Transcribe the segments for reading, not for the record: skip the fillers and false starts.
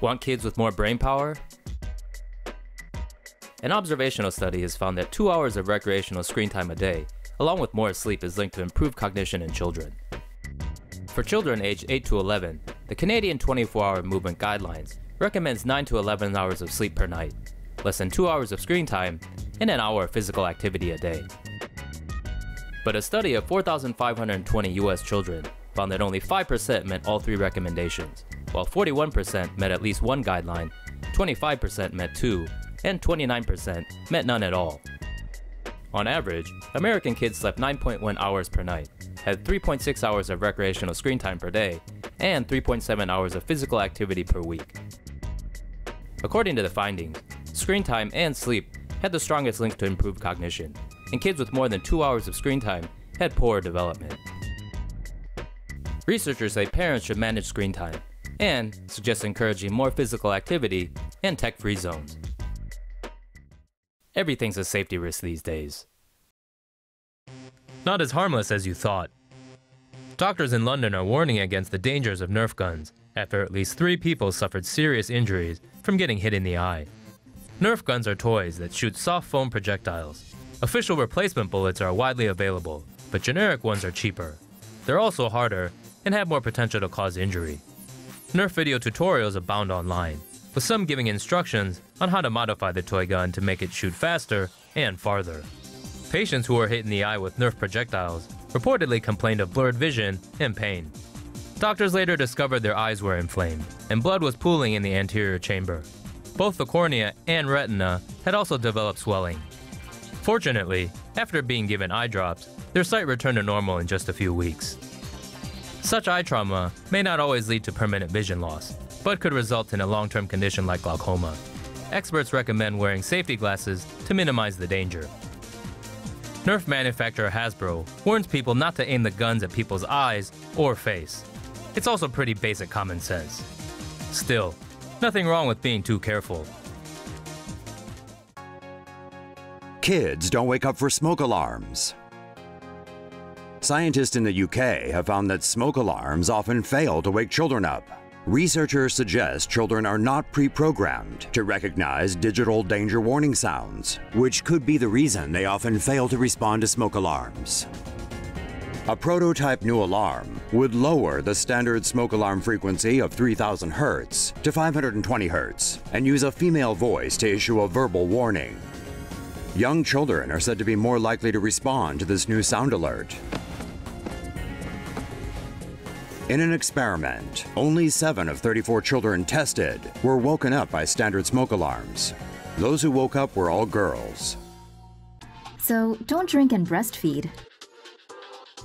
Want kids with more brain power? An observational study has found that 2 hours of recreational screen time a day, along with more sleep, is linked to improved cognition in children. For children aged 8 to 11, the Canadian 24-hour movement guidelines recommends 9 to 11 hours of sleep per night, less than 2 hours of screen time, and an hour of physical activity a day. But a study of 4,520 US children found that only 5% met all three recommendations, while 41% met at least one guideline, 25% met two, and 29% met none at all. On average, American kids slept 9.1 hours per night, had 3.6 hours of recreational screen time per day, and 3.7 hours of physical activity per week. According to the findings, screen time and sleep had the strongest links to improved cognition, and kids with more than 2 hours of screen time had poor development. Researchers say parents should manage screen time, and suggest encouraging more physical activity and tech-free zones. Everything's a safety risk these days. Not as harmless as you thought. Doctors in London are warning against the dangers of Nerf guns after at least 3 people suffered serious injuries from getting hit in the eye. Nerf guns are toys that shoot soft foam projectiles. Official replacement bullets are widely available, but generic ones are cheaper. They're also harder and have more potential to cause injury. Nerf video tutorials abound online, with some giving instructions on how to modify the toy gun to make it shoot faster and farther. Patients who were hit in the eye with Nerf projectiles reportedly complained of blurred vision and pain. Doctors later discovered their eyes were inflamed, and blood was pooling in the anterior chamber. Both the cornea and retina had also developed swelling. Fortunately, after being given eye drops, their sight returned to normal in just a few weeks. Such eye trauma may not always lead to permanent vision loss, but could result in a long-term condition like glaucoma. Experts recommend wearing safety glasses to minimize the danger. Nerf manufacturer Hasbro warns people not to aim the guns at people's eyes or face. It's also pretty basic common sense. Still, nothing wrong with being too careful. Kids don't wake up for smoke alarms. Scientists in the UK have found that smoke alarms often fail to wake children up. Researchers suggest children are not pre-programmed to recognize digital danger warning sounds, which could be the reason they often fail to respond to smoke alarms. A prototype new alarm would lower the standard smoke alarm frequency of 3000 Hz to 520 Hz and use a female voice to issue a verbal warning. Young children are said to be more likely to respond to this new sound alert. In an experiment, only 7 of 34 children tested were woken up by standard smoke alarms. Those who woke up were all girls. So don't drink and breastfeed.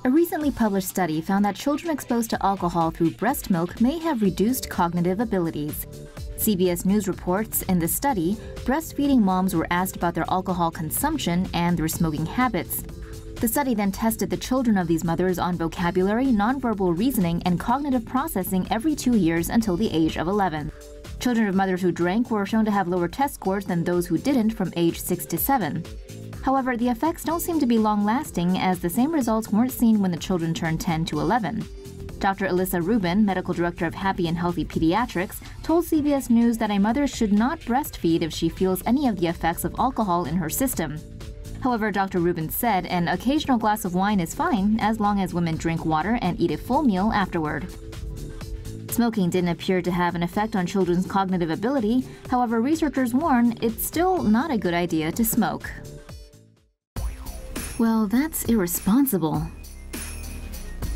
A recently published study found that children exposed to alcohol through breast milk may have reduced cognitive abilities. CBS News reports in the study, breastfeeding moms were asked about their alcohol consumption and their smoking habits. The study then tested the children of these mothers on vocabulary, nonverbal reasoning, and cognitive processing every 2 years until the age of 11. Children of mothers who drank were shown to have lower test scores than those who didn't from age 6 to 7. However, the effects don't seem to be long-lasting, as the same results weren't seen when the children turned 10 to 11. Dr. Alyssa Rubin, medical director of Happy and Healthy Pediatrics, told CBS News that a mother should not breastfeed if she feels any of the effects of alcohol in her system. However, Dr. Rubin said an occasional glass of wine is fine as long as women drink water and eat a full meal afterward. Smoking didn't appear to have an effect on children's cognitive ability. However, researchers warn it's still not a good idea to smoke. Well, that's irresponsible.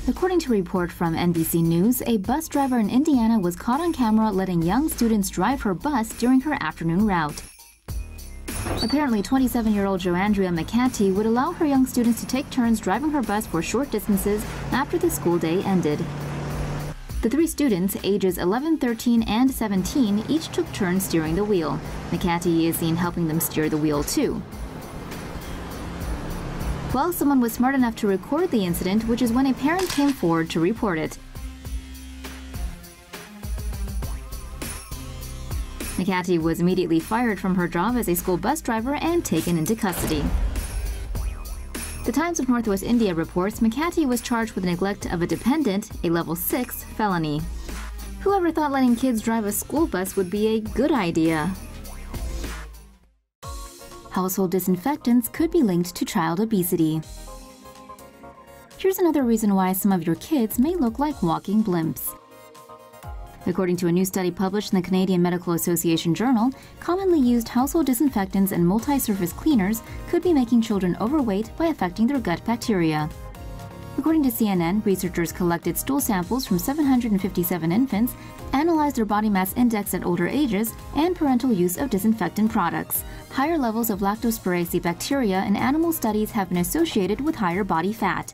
According to a report from NBC News, a bus driver in Indiana was caught on camera letting young students drive her bus during her afternoon route. Apparently, 27-year-old Joandria McCarty would allow her young students to take turns driving her bus for short distances after the school day ended. The 3 students, ages 11, 13, and 17, each took turns steering the wheel. McCarty is seen helping them steer the wheel too. Well, someone was smart enough to record the incident, which is when a parent came forward to report it. McCarty was immediately fired from her job as a school bus driver and taken into custody. The Times of Northwest India reports McCarty was charged with neglect of a dependent, a level 6 felony. Whoever thought letting kids drive a school bus would be a good idea? Household disinfectants could be linked to child obesity. Here's another reason why some of your kids may look like walking blimps. According to a new study published in the Canadian Medical Association Journal, commonly used household disinfectants and multi-surface cleaners could be making children overweight by affecting their gut bacteria. According to CNN, researchers collected stool samples from 757 infants, analyzed their body mass index at older ages, and parental use of disinfectant products. Higher levels of lactospiraceae bacteria in animal studies have been associated with higher body fat.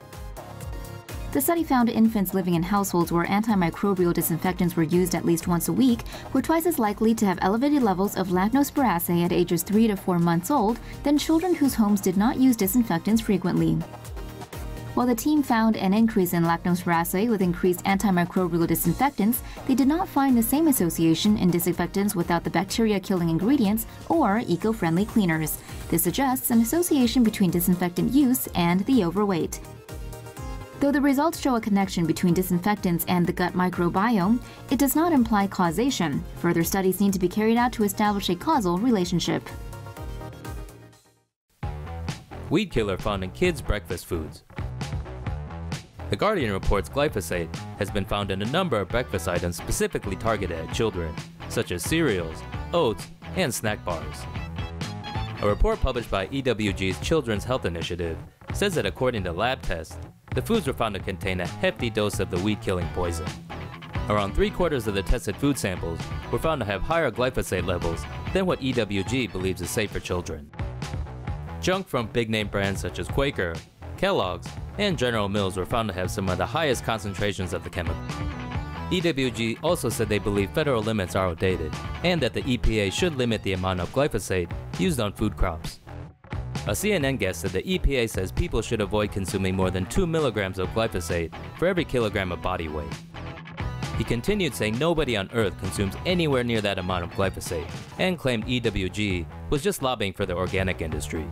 The study found infants living in households where antimicrobial disinfectants were used at least once a week were twice as likely to have elevated levels of lactospiraceae at ages 3 to 4 months old than children whose homes did not use disinfectants frequently. While the team found an increase in lactospiraceae with increased antimicrobial disinfectants, they did not find the same association in disinfectants without the bacteria-killing ingredients or eco-friendly cleaners. This suggests an association between disinfectant use and the overweight. Though the results show a connection between disinfectants and the gut microbiome, it does not imply causation. Further studies need to be carried out to establish a causal relationship. Weedkiller found in kids' breakfast foods. The Guardian reports glyphosate has been found in a number of breakfast items specifically targeted at children, such as cereals, oats, and snack bars. A report published by EWG's Children's Health Initiative says that according to lab tests, the foods were found to contain a hefty dose of the weed-killing poison. Around 3/4 of the tested food samples were found to have higher glyphosate levels than what EWG believes is safe for children. Junk from big-name brands such as Quaker, Kellogg's, and General Mills were found to have some of the highest concentrations of the chemical. EWG also said they believe federal limits are outdated and that the EPA should limit the amount of glyphosate used on food crops. A CNN guest said the EPA says people should avoid consuming more than 2 milligrams of glyphosate for every kilogram of body weight. He continued saying nobody on Earth consumes anywhere near that amount of glyphosate and claimed EWG was just lobbying for the organic industry.